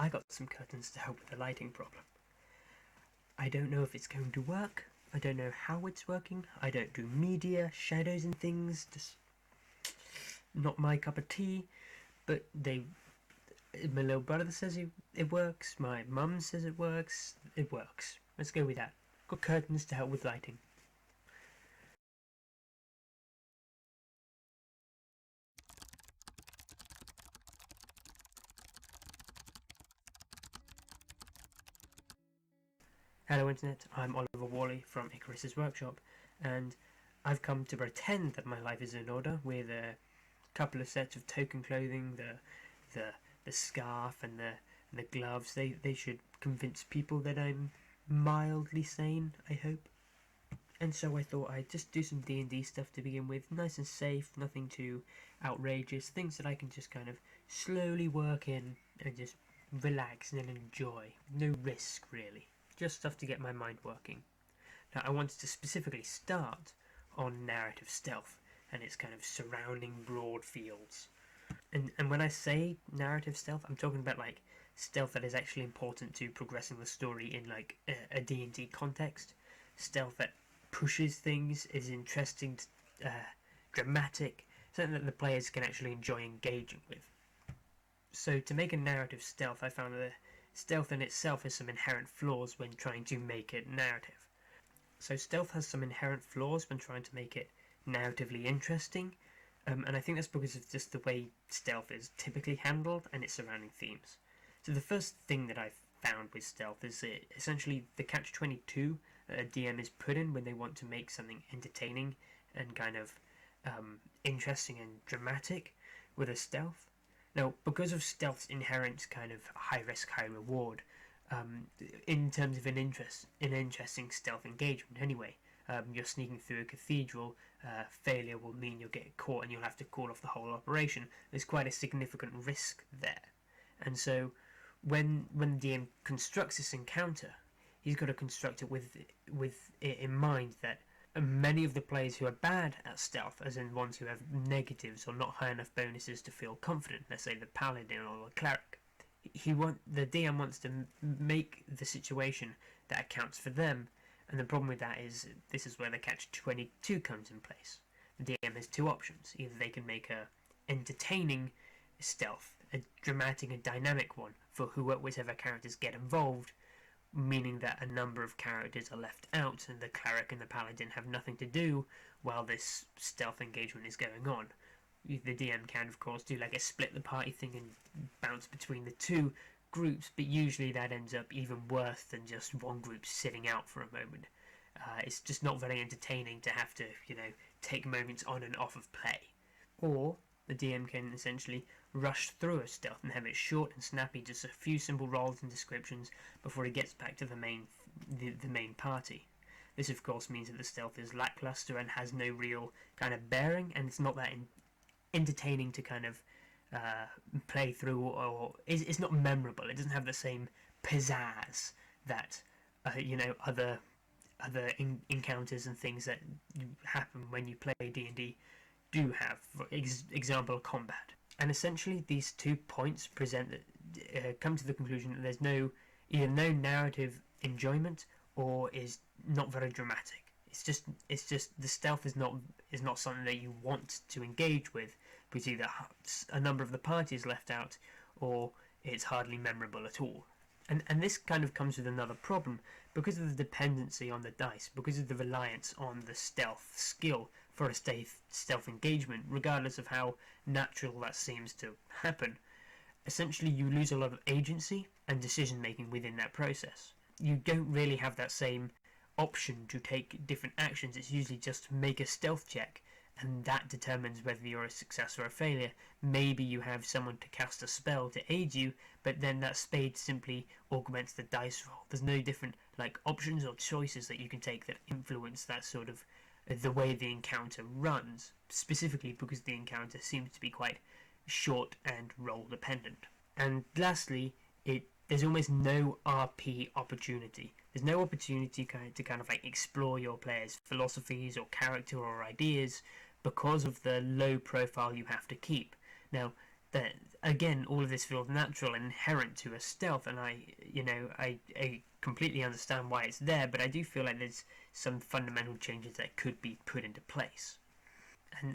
I got some curtains to help with the lighting problem. I don't know if it's going to work. I don't know how it's working. I don't do media, shadows and things. Just not my cup of tea. But my little brother says it works. My mum says it works. It works. Let's go with that. Got curtains to help with lighting. Hello Internet, I'm Oliver Worley from Ikarus's workshop, and I've come to pretend that my life is in order with a couple of sets of token clothing, the scarf and the gloves. They should convince people that I'm mildly sane, I hope. And so I thought I'd just do some D&D stuff to begin with, nice and safe, nothing too outrageous, things that I can just kind of slowly work in and just relax and enjoy. No risk, really. Just stuff to get my mind working. Now, I wanted to specifically start on narrative stealth and its kind of surrounding broad fields. And when I say narrative stealth, I'm talking about like stealth that is actually important to progressing the story in like a D&D context. Stealth that pushes things, is interesting, dramatic, something that the players can actually enjoy engaging with. So to make a narrative stealth, I found that stealth in itself has some inherent flaws when trying to make it narrative. So stealth has some inherent flaws when trying to make it narratively interesting, and I think that's because of just the way stealth is typically handled and its surrounding themes. So the first thing that I've found with stealth is essentially the catch-22 that a DM is put in when they want to make something entertaining and kind of interesting and dramatic with a stealth. Now, because of stealth's inherent kind of high risk, high reward, in terms of an interesting stealth engagement anyway, you're sneaking through a cathedral, failure will mean you'll get caught and you'll have to call off the whole operation. There's quite a significant risk there. And so when the DM constructs this encounter, he's got to construct it with it in mind that many of the players who are bad at stealth, as in ones who have negatives or not high enough bonuses to feel confident, let's say the paladin or the cleric, the DM wants to make the situation that accounts for them, and the problem with that is this is where the catch-22 comes in place. The DM has two options: either they can make a entertaining stealth, a dramatic and dynamic one for whichever characters get involved, meaning that a number of characters are left out and the cleric and the paladin have nothing to do while this stealth engagement is going on. The DM can, of course, do like a split the party thing and bounce between the two groups, but usually that ends up even worse than just one group sitting out for a moment. It's just not very entertaining to have to, take moments on and off of play. Or the DM can essentially rush through a stealth and have it short and snappy, just a few simple rolls and descriptions before it gets back to the main party. This, of course, means that the stealth is lackluster and has no real kind of bearing, and it's not that entertaining to kind of play through, or it's not memorable. It doesn't have the same pizzazz that other encounters and things that happen when you play D&D do have. For example, combat. And essentially, these 2 points come to the conclusion that there's either no narrative enjoyment or is not very dramatic. It's just the stealth is not something that you want to engage with, because either a number of the party is left out or it's hardly memorable at all. And this kind of comes with another problem, because of the dependency on the dice, because of the reliance on the stealth skill for a stealth engagement, regardless of how natural that seems to happen. Essentially, you lose a lot of agency and decision making within that process. You don't really have that same option to take different actions. It's usually just make a stealth check, and that determines whether you're a success or a failure. Maybe you have someone to cast a spell to aid you, but then that spade simply augments the dice roll. There's no different options or choices that you can take that influence that sort of the way the encounter runs, specifically because the encounter seems to be quite short and role dependent. And lastly, there's almost no RP opportunity. There's no opportunity to kind of explore your players' philosophies or character or ideas because of the low profile you have to keep. Now, that again, all of this feels natural and inherent to a stealth, and I completely understand why it's there, but I do feel like there's some fundamental changes that could be put into place.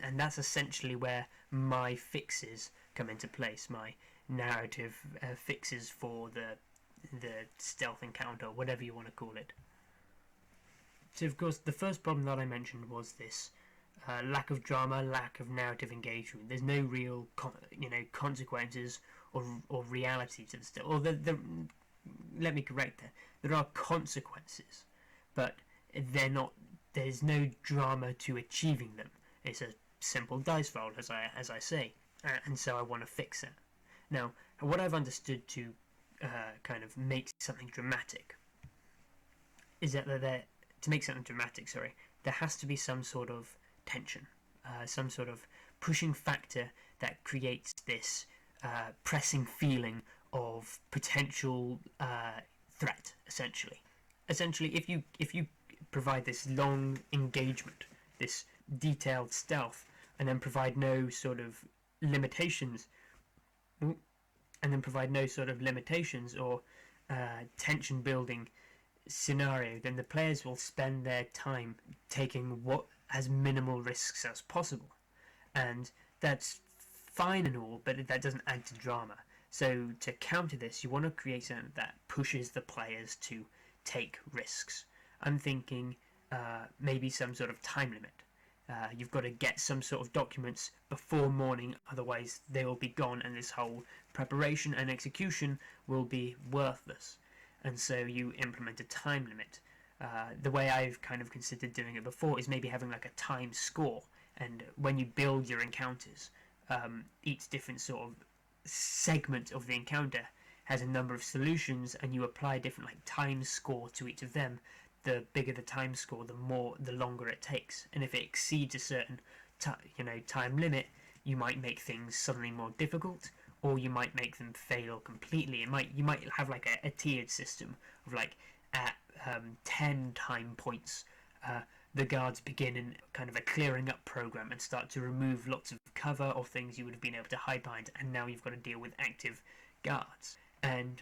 And that's essentially where my fixes come into place, my narrative fixes for the stealth encounter, whatever you want to call it. So of course the first problem that I mentioned was this lack of drama, lack of narrative engagement. There's no real consequences or reality to the stealth. Or let me correct that. There are consequences, but they're not. There's no drama to achieving them. It's a simple dice roll, as I say, and so I want to fix it. Now, what I've understood to kind of make something dramatic is that to make something dramatic, there has to be some sort of tension, some sort of pushing factor that creates this pressing feeling of potential threat. Essentially, if you provide this long engagement, this detailed stealth, and then provide no sort of limitations, or tension building scenario, then the players will spend their time taking as minimal risks as possible, and that's fine and all, but that doesn't add to drama. So to counter this, you want to create something that pushes the players to take risks. I'm thinking maybe some sort of time limit. You've got to get some sort of documents before morning, otherwise they will be gone and this whole preparation and execution will be worthless. And so you implement a time limit. The way I've kind of considered doing it before is maybe having like a time score, and when you build your encounters, each different sort of segment of the encounter has a number of solutions, and you apply different like time score to each of them. The bigger the time score, the longer it takes, and if it exceeds a certain time limit, you might make things suddenly more difficult, or you might make them fail completely. You might have like a tiered system of like at 10 time points, the guards begin in kind of a clearing up program and start to remove lots of cover or things you would have been able to hide behind, and now you've got to deal with active guards. And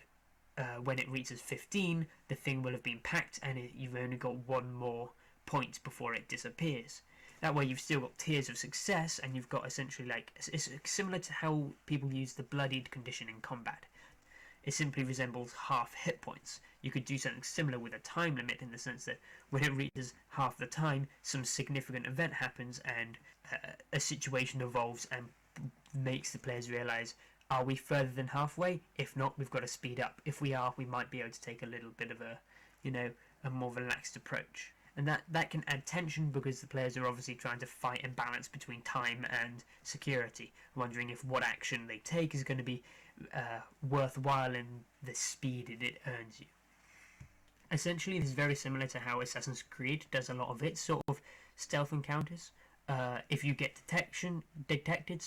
when it reaches 15, the thing will have been packed, and you've only got one more point before it disappears. That way you've still got tiers of success, and you've got essentially like, it's similar to how people use the bloodied condition in combat. It simply resembles half hit points. You could do something similar with a time limit, in the sense that when it reaches half the time, some significant event happens and a situation evolves and makes the players realise, are we further than halfway? If not, we've got to speed up. If we are, we might be able to take a little bit of a more relaxed approach. And that can add tension, because the players are obviously trying to fight and balance between time and security, wondering if what action they take is going to be worthwhile in the speed it earns you. Essentially, this is very similar to how Assassin's Creed does a lot of its sort of stealth encounters. If you get detected,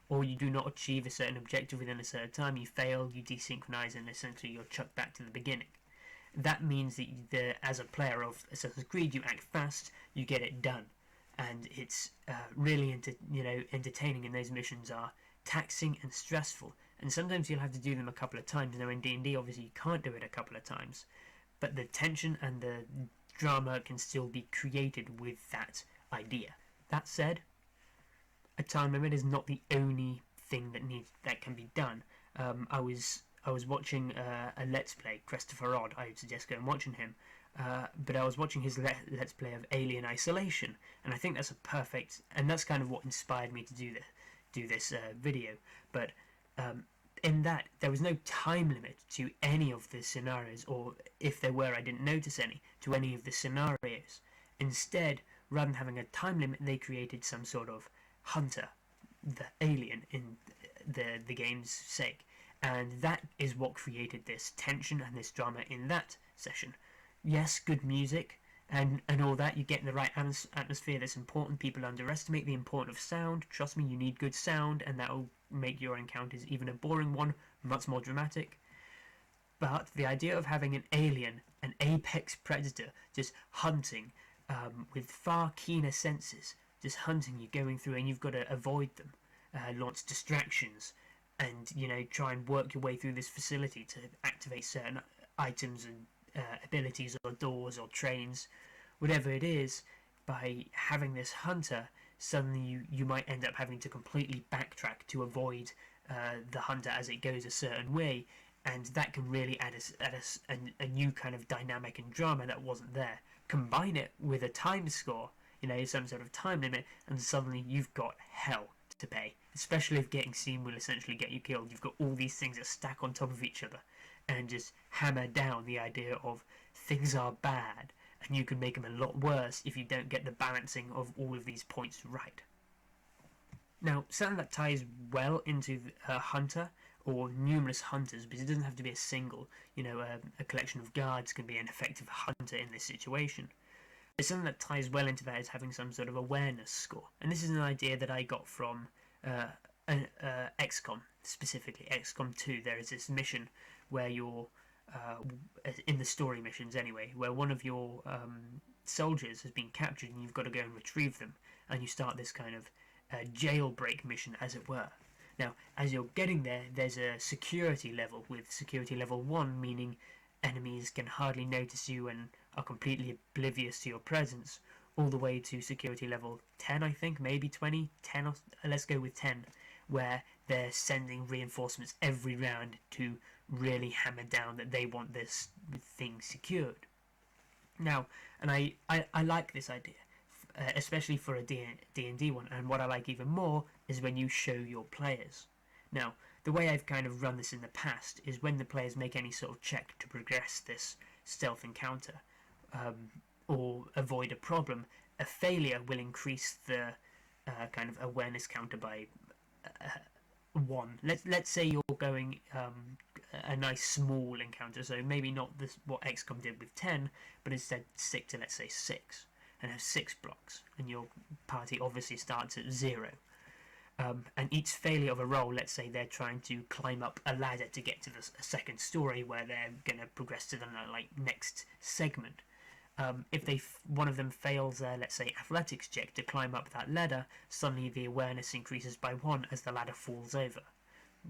or you do not achieve a certain objective within a certain time, you fail, you desynchronize, and essentially you're chucked back to the beginning. That means that as a player of Assassin's Creed, you act fast, you get it done, and it's really entertaining. And those missions are taxing and stressful, and sometimes you'll have to do them a couple of times. Now in D&D, obviously you can't do it a couple of times, but the tension and the drama can still be created with that idea. That said, a time limit is not the only thing that can be done. I was watching a Let's Play, Christopher Odd. I would suggest going and watching him. But I was watching his Let's Play of Alien Isolation, and I think that's a perfect, and that's kind of what inspired me to do this video. But in that, there was no time limit to any of the scenarios, or if there were, I didn't notice any, to any of the scenarios. Instead, rather than having a time limit, they created some sort of hunter, the alien, in the game's sake. And that is what created this tension and this drama in that session. Yes, good music and all that, you get in the right atmosphere, that's important. People underestimate the importance of sound. Trust me, you need good sound, and that will make your encounters, even a boring one, much more dramatic. But the idea of having an alien, an apex predator, just hunting, with far keener senses, just hunting you, going through, and you've got to avoid them, launch distractions, and try and work your way through this facility to activate certain items and abilities or doors or trains, whatever it is. By having this hunter, suddenly you might end up having to completely backtrack to avoid the hunter as it goes a certain way, and that can really add a new kind of dynamic and drama that wasn't there. Combine it with a time score, some sort of time limit, and suddenly you've got hell to pay. Especially if getting seen will essentially get you killed. You've got all these things that stack on top of each other and just hammer down the idea of things are bad, and you can make them a lot worse if you don't get the balancing of all of these points right. Now, something that ties well into a hunter or numerous hunters, because it doesn't have to be a single, a collection of guards can be an effective hunter in this situation. But something that ties well into that is having some sort of awareness score. And this is an idea that I got from XCOM, specifically XCOM 2. There is this mission where you're, in the story missions anyway, where one of your soldiers has been captured and you've got to go and retrieve them. And you start this kind of jailbreak mission, as it were. Now, as you're getting there, there's a security level, with security level 1 meaning enemies can hardly notice you and are completely oblivious to your presence, all the way to security level 10, I think, maybe 20, 10, or let's go with 10, where they're sending reinforcements every round to really hammer down that they want this thing secured. Now, and I like this idea, especially for a D&D one, and what I like even more is when you show your players. Now, the way I've kind of run this in the past is when the players make any sort of check to progress this stealth encounter, or avoid a problem, a failure will increase the kind of awareness counter by 1. Let's say you're going a nice small encounter, so maybe not this what XCOM did with 10, but instead stick to, let's say, 6, and have 6 blocks, and your party obviously starts at 0. And each failure of a roll, let's say they're trying to climb up a ladder to get to the second story where they're going to progress to the next segment. If one of them fails their, let's say, athletics check to climb up that ladder, suddenly the awareness increases by 1 as the ladder falls over.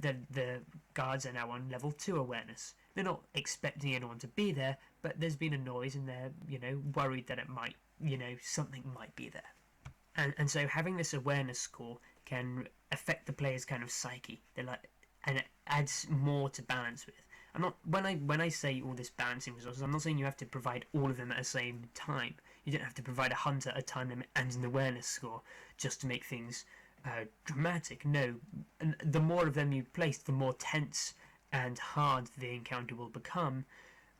The guards are now on level 2 awareness. They're not expecting anyone to be there, but there's been a noise and they're, worried that it might, something might be there. And so having this awareness score can affect the player's kind of psyche. And it adds more to balance with. I'm not when I say all this balancing resources, I'm not saying you have to provide all of them at the same time. You don't have to provide a hunter, a time limit, and an awareness score just to make things dramatic. No, and the more of them you place, the more tense and hard the encounter will become.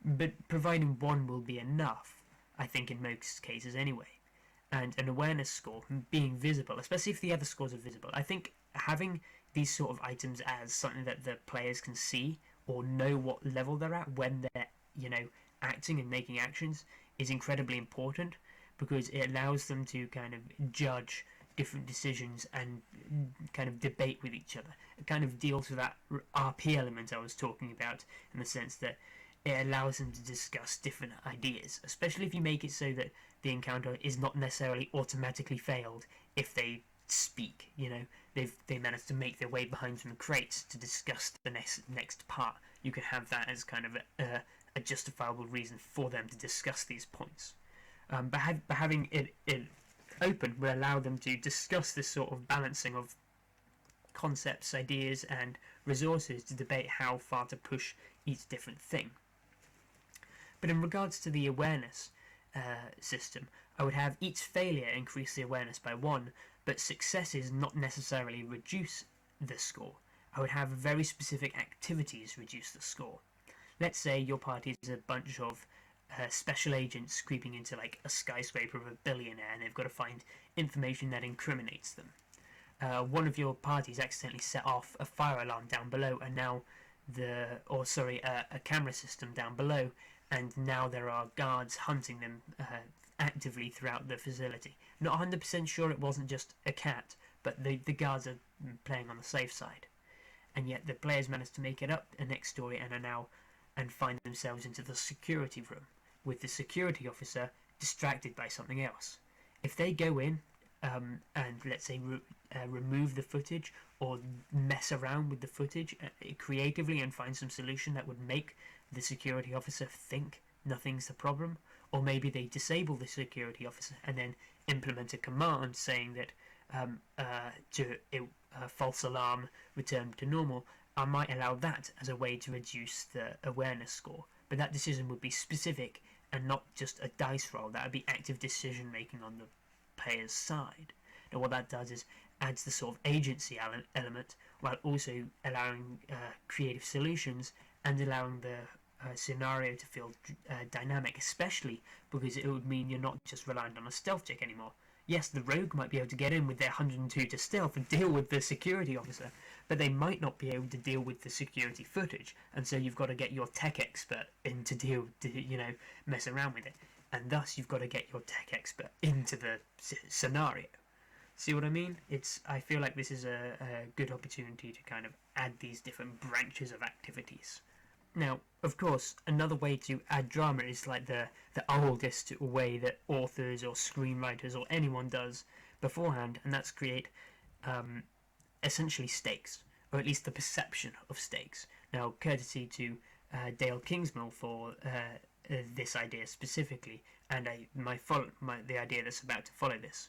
But providing one will be enough, I think, in most cases anyway. And an awareness score being visible, especially if the other scores are visible. I think having these sort of items as something that the players can see or know what level they're at when they're, acting and making actions is incredibly important, because it allows them to kind of judge different decisions and kind of debate with each other. It kind of deals with that RP element I was talking about, in the sense that it allows them to discuss different ideas, especially if you make it so that the encounter is not necessarily automatically failed if they speak. They managed to make their way behind some crates to discuss the next part. You could have that as kind of a justifiable reason for them to discuss these points. But having it open will allow them to discuss this sort of balancing of concepts, ideas, and resources to debate how far to push each different thing. But in regards to the awareness system, I would have each failure increase the awareness by 1, but successes not necessarily reduce the score. I would have very specific activities reduce the score. Let's say your party is a bunch of special agents creeping into a skyscraper of a billionaire, and they've got to find information that incriminates them. One of your parties accidentally set off a fire alarm down below, and now a camera system down below, and now there are guards hunting them actively throughout the facility. Not 100% sure it wasn't just a cat, but the guards are playing on the safe side. And yet the players managed to make it up the next story and find themselves into the security room, with the security officer distracted by something else. If they go in and let's say remove the footage or mess around with the footage creatively and find some solution that would make the security officer think nothing's the problem, or maybe they disable the security officer and then implement a command saying that false alarm return to normal. I might allow that as a way to reduce the awareness score, but that decision would be specific and not just a dice roll. That would be active decision making on the player's side. Now what that does is adds the sort of agency element while also allowing creative solutions and allowing the scenario to feel dynamic, especially because it would mean you're not just reliant on a stealth check anymore. Yes, the rogue might be able to get in with their 102 to stealth and deal with the security officer, but they might not be able to deal with the security footage, and so you've got to get your tech expert in to mess around with it, and thus you've got to get your tech expert into the scenario. See what I mean? I feel like this is a good opportunity to kind of add these different branches of activities. Now, of course, another way to add drama is like the oldest way that authors or screenwriters or anyone does beforehand, and that's create essentially stakes, or at least the perception of stakes. Now, courtesy to Dale Kingsmill for this idea specifically, and the idea that's about to follow this.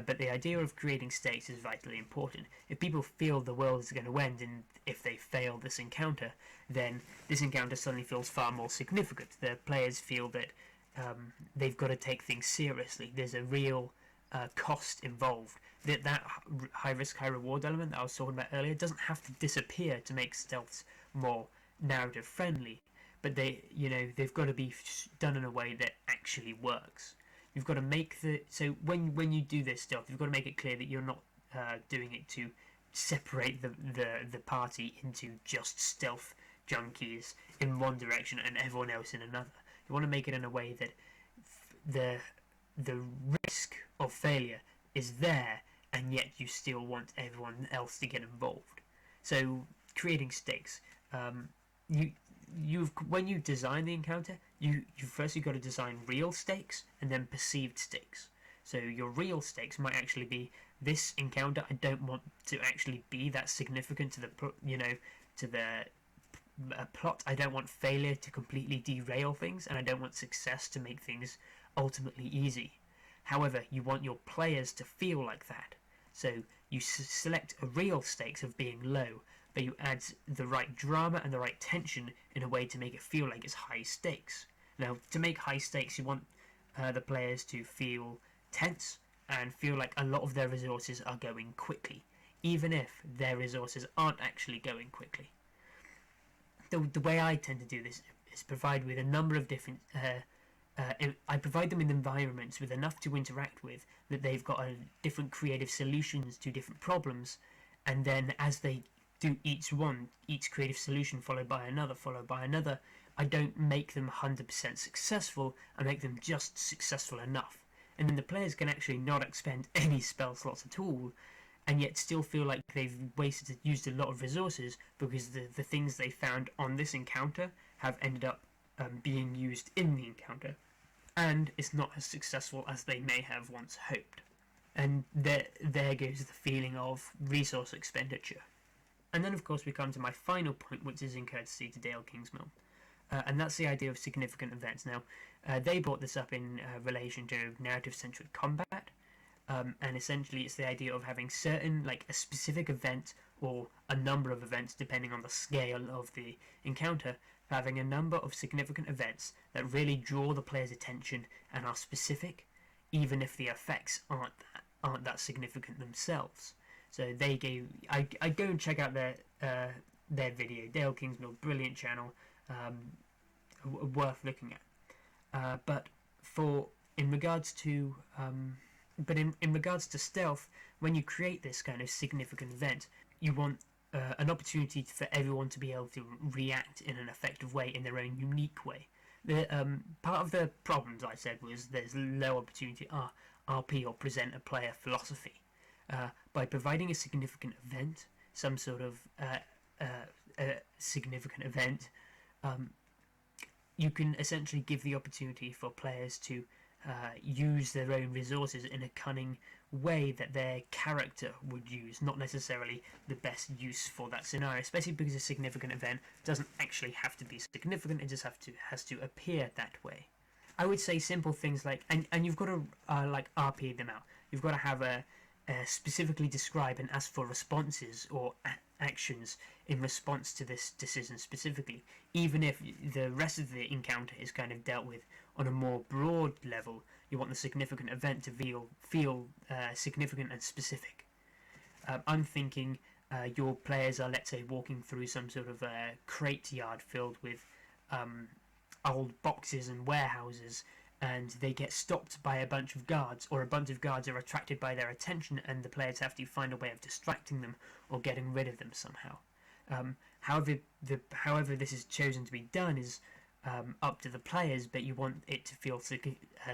But the idea of creating stakes is vitally important. If people feel the world is going to end and if they fail this encounter, then this encounter suddenly feels far more significant. The players feel that they've got to take things seriously. There's a real cost involved. That high risk, high reward element that I was talking about earlier doesn't have to disappear to make stealths more narrative friendly, but they've got to be done in a way that actually works. You've got to make when you do this stealth, you've got to make it clear that you're not doing it to separate the party into just stealth junkies in one direction and everyone else in another. You want to make it in a way that the risk of failure is there, and yet you still want everyone else to get involved. So creating stakes. When you design the encounter, you firstly got to design real stakes and then perceived stakes. So your real stakes might actually be this encounter. I don't want to actually be that significant to the plot. I don't want failure to completely derail things, and I don't want success to make things ultimately easy. However, you want your players to feel like that. So you select a real stakes of being low, but you add the right drama and the right tension in a way to make it feel like it's high stakes. Now, to make high stakes, you want the players to feel tense and feel like a lot of their resources are going quickly, even if their resources aren't actually going quickly. The way I tend to do this is provide with a number of different I provide them in environments with enough to interact with that they've got different creative solutions to different problems, and then as they do each creative solution followed by another, I don't make them 100% successful, I make them just successful enough. And then the players can actually not expend any spell slots at all, and yet still feel like they've used a lot of resources because the things they found on this encounter have ended up being used in the encounter, and it's not as successful as they may have once hoped. And there goes the feeling of resource expenditure. And then of course we come to my final point, which is in courtesy to Dale Kingsmill, and that's the idea of significant events. Now, they brought this up in relation to narrative-centric combat, and essentially it's the idea of having certain, like a specific event or a number of events depending on the scale of the encounter, having a number of significant events that really draw the player's attention and are specific, even if the effects aren't that significant themselves. So they gave. I go and check out their video. Dale Kingsmill, brilliant channel, worth looking at. But in regards to stealth, when you create this kind of significant event, you want an opportunity for everyone to be able to react in an effective way, in their own unique way. Part of the problems I said was there's low opportunity RP or present a player philosophy. By providing a significant event, some sort of significant event, you can essentially give the opportunity for players to use their own resources in a cunning way that their character would use, not necessarily the best use for that scenario, especially because a significant event doesn't actually have to be significant, it just has to appear that way. I would say simple things like, and you've got to like RP them out. You've got to have a specifically describe and ask for responses or actions in response to this decision specifically, even if the rest of the encounter is kind of dealt with on a more broad level. You want the significant event to feel significant and specific. I'm thinking your players are, let's say, walking through some sort of crate yard filled with old boxes and warehouses, and they get stopped by a bunch of guards, or a bunch of guards are attracted by their attention, and the players have to find a way of distracting them or getting rid of them somehow. However this is chosen to be done is up to the players, but you want it to feel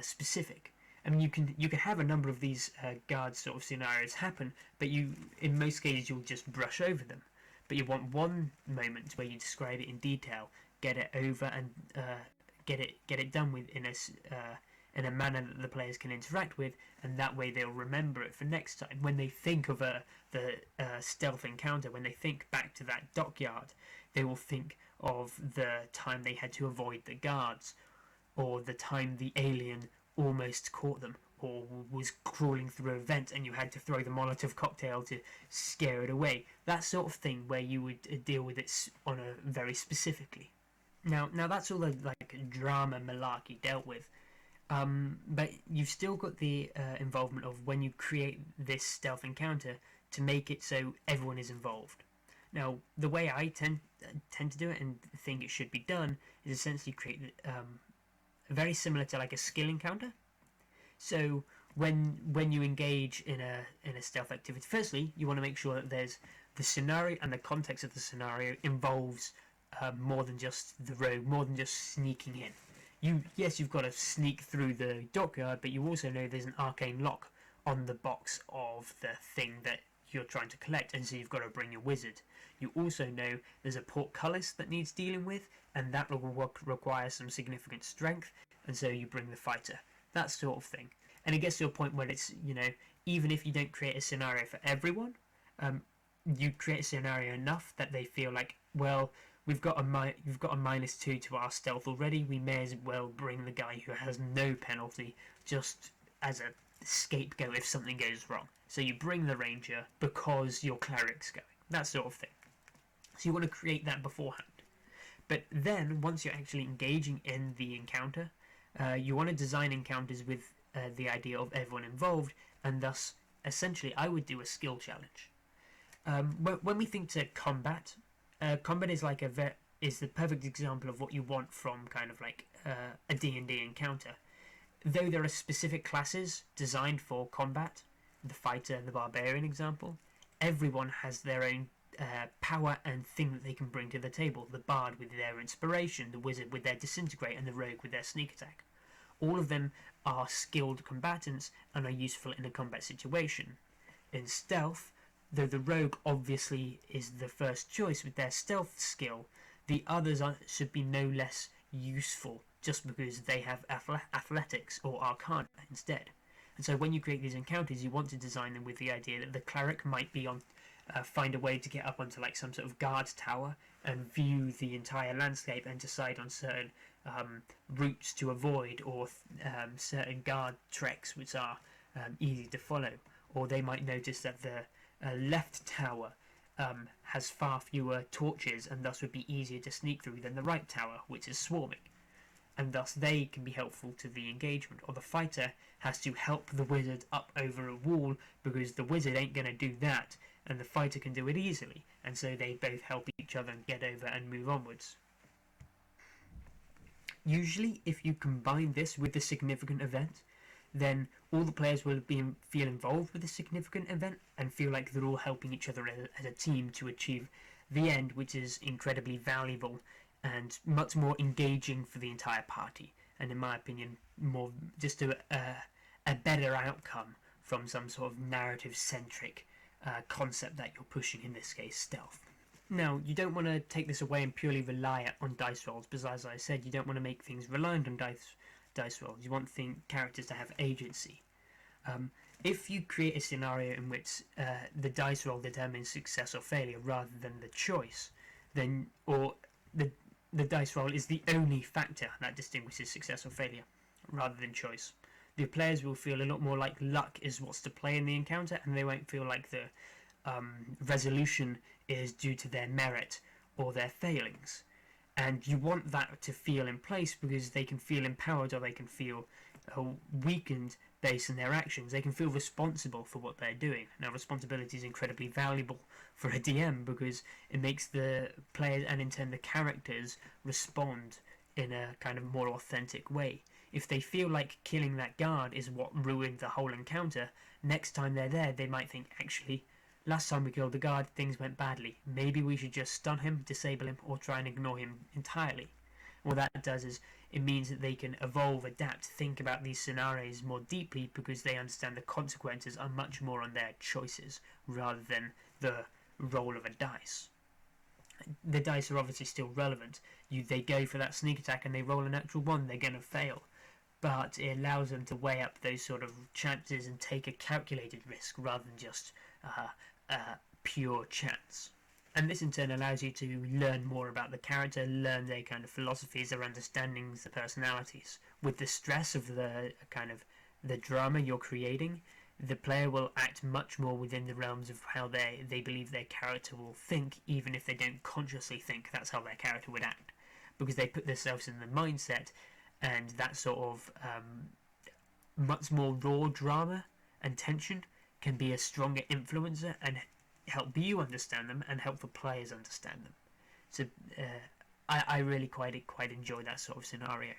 specific. I mean, you can have a number of these guard sort of scenarios happen, but in most cases you'll just brush over them. But you want one moment where you describe it in detail, get it over, and get it done with in a manner that the players can interact with, and that way they'll remember it for next time. When they think of the stealth encounter, when they think back to that dockyard, they will think of the time they had to avoid the guards, or the time the alien almost caught them, or was crawling through a vent and you had to throw the Molotov cocktail to scare it away. That sort of thing, where you would deal with it on a very specifically. Now that's all the like drama malarkey dealt with, but you've still got the involvement of when you create this stealth encounter to make it so everyone is involved. Now, the way I tend to do it and think it should be done is essentially create very similar to like a skill encounter. So when you engage in a stealth activity, firstly you want to make sure that there's the scenario and the context of the scenario involves more than just the rogue, more than just sneaking in. You've got to sneak through the dockyard, but you also know there's an arcane lock on the box of the thing that you're trying to collect, and so you've got to bring your wizard. You also know there's a portcullis that needs dealing with, and that will require some significant strength, and so you bring the fighter. That sort of thing. And it gets to a point where it's, even if you don't create a scenario for everyone, you create a scenario enough that they feel like, well, you've got a -2 to our stealth already, we may as well bring the guy who has no penalty just as a scapegoat if something goes wrong. So you bring the ranger because your cleric's going. That sort of thing. So you want to create that beforehand. But then, once you're actually engaging in the encounter, you want to design encounters with the idea of everyone involved, and thus, essentially, I would do a skill challenge. When we think to combat, combat is like is the perfect example of what you want from kind of like a D&D encounter. Though there are specific classes designed for combat, the fighter and the barbarian example, everyone has their own power and thing that they can bring to the table. The bard with their inspiration, the wizard with their disintegrate, and the rogue with their sneak attack. All of them are skilled combatants and are useful in a combat situation. In stealth, though the rogue obviously is the first choice with their stealth skill, the others should be no less useful just because they have athletics or arcana instead. And so when you create these encounters, you want to design them with the idea that the cleric might be on find a way to get up onto like some sort of guard tower and view the entire landscape and decide on certain routes to avoid, or certain guard treks which are easy to follow. Or they might notice that the left tower has far fewer torches and thus would be easier to sneak through than the right tower, which is swarming, and thus they can be helpful to the engagement. Or the fighter has to help the wizard up over a wall because the wizard ain't going to do that, and the fighter can do it easily, and so they both help each other and get over and move onwards. Usually, if you combine this with a significant event, then all the players will feel involved with the significant event and feel like they're all helping each other as a team to achieve the end, which is incredibly valuable and much more engaging for the entire party, and in my opinion, more just a better outcome from some sort of narrative-centric concept that you're pushing, in this case, stealth. Now, you don't want to take this away and purely rely on dice rolls, because as I said, you don't want to make things reliant on dice rolls. You want characters to have agency. If you create a scenario in which the dice roll determines success or failure rather than the choice, then or the dice roll is the only factor that distinguishes success or failure rather than choice, the players will feel a lot more like luck is what's to play in the encounter, and they won't feel like the resolution is due to their merit or their failings. And you want that to feel in place because they can feel empowered or they can feel weakened based on their actions. They can feel responsible for what they're doing. Now, responsibility is incredibly valuable for a DM because it makes the players and in turn the characters respond in a kind of more authentic way. If they feel like killing that guard is what ruined the whole encounter, next time they're there they might think, actually, last time we killed the guard things went badly. Maybe we should just stun him, disable him, or try and ignore him entirely. What that does is it means that they can evolve, adapt, think about these scenarios more deeply because they understand the consequences are much more on their choices rather than the roll of a dice. The dice are obviously still relevant. They go for that sneak attack and they roll a natural 1, they're going to fail. But it allows them to weigh up those sort of chances and take a calculated risk rather than just pure chance. And this in turn allows you to learn more about the character, learn their kind of philosophies, their understandings, their personalities. With the stress of the kind of the drama you're creating, the player will act much more within the realms of how they believe their character will think, even if they don't consciously think that's how their character would act. Because they put themselves in the mindset, and that sort of much more raw drama and tension can be a stronger influencer and help you understand them and help the players understand them. So I really quite enjoy that sort of scenario.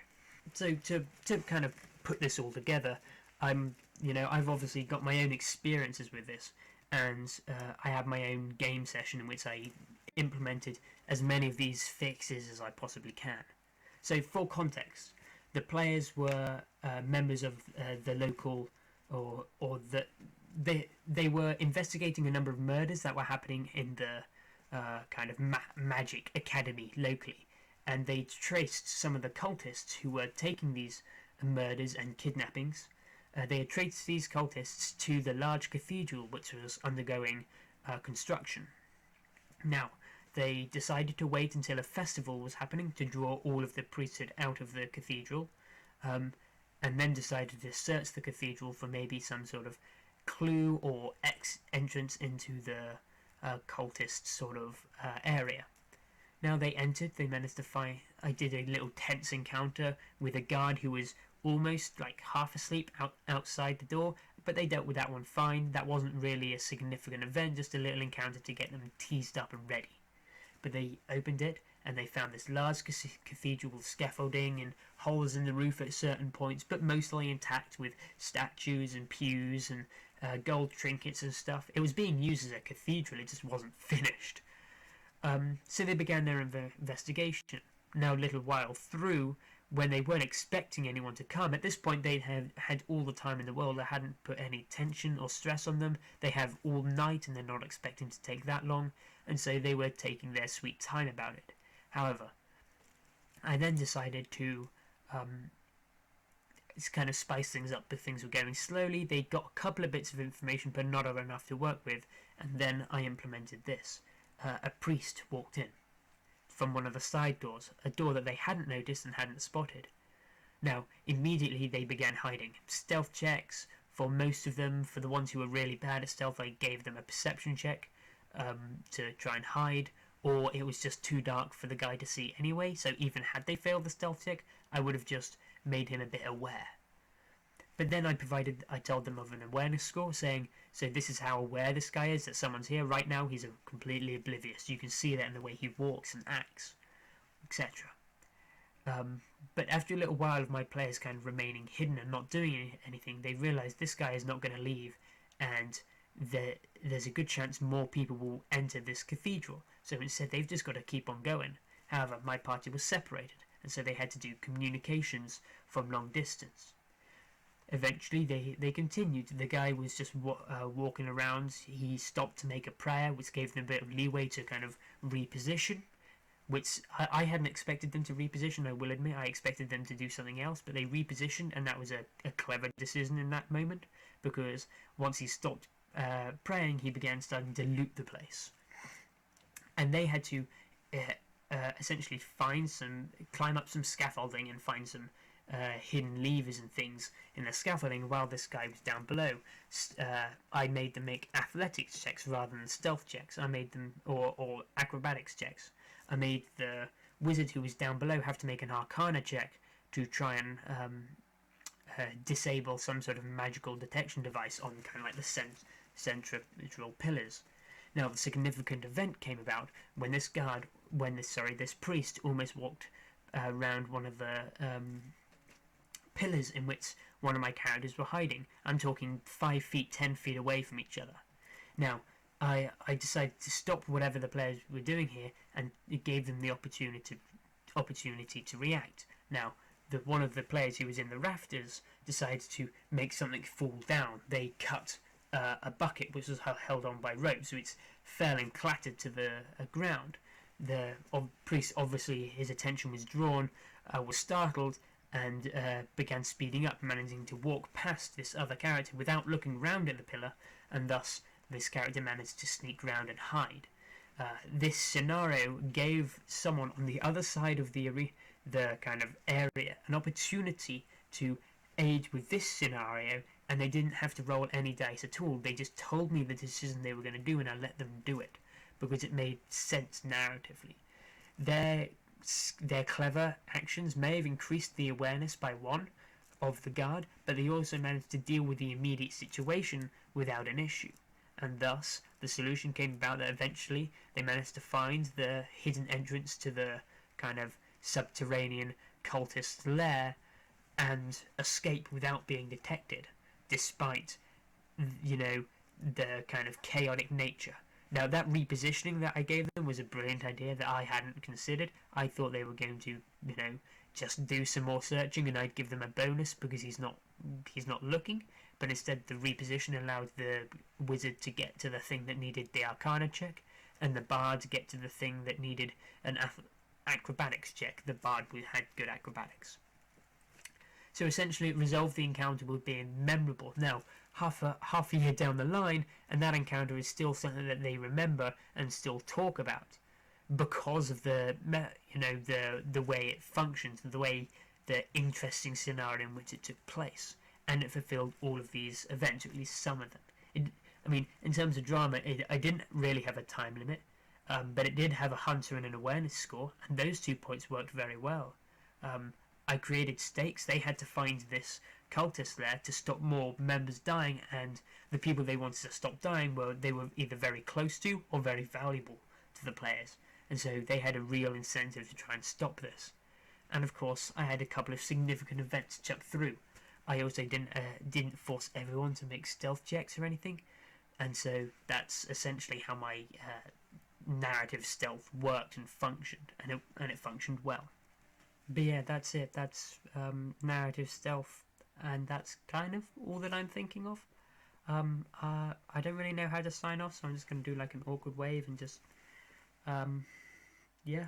So to kind of put this all together, I've obviously got my own experiences with this, and I had my own game session in which I implemented as many of these fixes as I possibly can. So for context, the players were members of the local, or the they were investigating a number of murders that were happening in the kind of magic academy locally, and they traced some of the cultists who were taking these murders and kidnappings. They had traced these cultists to the large cathedral which was undergoing construction. Now, they decided to wait until a festival was happening to draw all of the priesthood out of the cathedral, and then decided to search the cathedral for maybe some sort of clue or entrance into the cultist sort of area. Now they entered, they managed to find... I did a little tense encounter with a guard who was almost like half asleep outside the door, but they dealt with that one fine. That wasn't really a significant event, just a little encounter to get them teased up and ready. But they opened it and they found this large cathedral with scaffolding and holes in the roof at certain points, but mostly intact with statues and pews and gold trinkets and stuff. It was being used as a cathedral, it just wasn't finished. So they began their investigation. Now, a little while through, when they weren't expecting anyone to come, at this point they had all the time in the world. They hadn't put any tension or stress on them. They have all night and they're not expecting to take that long, and so they were taking their sweet time about it. However, I then decided to kind of spice things up, but things were going slowly. They got a couple of bits of information, but not enough to work with, and then I implemented this. A priest walked in from one of the side doors, a door that they hadn't noticed and hadn't spotted. Now, immediately they began hiding. Stealth checks for most of them. For the ones who were really bad at stealth, I gave them a perception check to try and hide, or it was just too dark for the guy to see anyway, so even had they failed the stealth check, I would have just made him a bit aware. But then I told them of an awareness score, saying, so this is how aware this guy is that someone's here. Right now he's completely oblivious. You can see that in the way he walks and acts, etc. But after a little while of my players kind of remaining hidden and not doing anything, they realised this guy is not going to leave, and there's a good chance more people will enter this cathedral. So instead they've just got to keep on going. However, my party was separated, and so they had to do communications from long distance. Eventually they continued. The guy was just walking around. He stopped to make a prayer, which gave them a bit of leeway to kind of reposition. which I hadn't expected them to reposition. I will admit, I expected them to do something else, but they repositioned, and that was a clever decision in that moment, because once he stopped praying, he began starting to loot the place, and they had to essentially climb up some scaffolding and find some hidden levers and things in the scaffolding while this guy was down below. I made them make athletics checks rather than stealth checks. I made them, or acrobatics checks. I made the wizard who was down below have to make an arcana check to try and disable some sort of magical detection device on kind of like the central pillars. Now, the significant event came about when this priest almost walked around one of the pillars in which one of my characters were hiding. I'm talking 5 feet, 10 feet away from each other. Now, I decided to stop whatever the players were doing here, and it gave them the opportunity to react. Now, one of the players who was in the rafters decided to make something fall down. They cut a bucket which was held on by ropes, so it fell and clattered to the ground. The priest, obviously his attention was drawn, was startled, and began speeding up, managing to walk past this other character without looking round at the pillar, and thus this character managed to sneak round and hide. This scenario gave someone on the other side of the kind of area an opportunity to aid with this scenario, and they didn't have to roll any dice at all. They just told me the decision they were going to do, and I let them do it because it made sense narratively. Their clever actions may have increased the awareness by one of the guard, but they also managed to deal with the immediate situation without an issue. And thus, the solution came about that eventually they managed to find the hidden entrance to the kind of subterranean cultist lair and escape without being detected, despite, the kind of chaotic nature. Now, that repositioning that I gave them was a brilliant idea that I hadn't considered. I thought they were going to, just do some more searching and I'd give them a bonus because he's not looking. But instead, the reposition allowed the wizard to get to the thing that needed the arcana check, and the bard to get to the thing that needed an acrobatics check. The bard had good acrobatics. So essentially, it resolved the encounter with being memorable. Now, half a year down the line, and that encounter is still something that they remember and still talk about because of the way it functions, the interesting scenario in which it took place, and it fulfilled all of these events, or at least some of them. In terms of drama, I didn't really have a time limit, but it did have a hunter and an awareness score, and those 2 points worked very well. I created stakes. They had to find this cultist there to stop more members dying, and the people they wanted to stop dying were either very close to or very valuable to the players, and so they had a real incentive to try and stop this. And of course, I had a couple of significant events chucked through. I also didn't force everyone to make stealth checks or anything, and so that's essentially how my narrative stealth worked and functioned, and it functioned well. But yeah, that's it. That's narrative stealth, and that's kind of all that I'm thinking of. I don't really know how to sign off, so I'm just going to do like an awkward wave and just, yeah.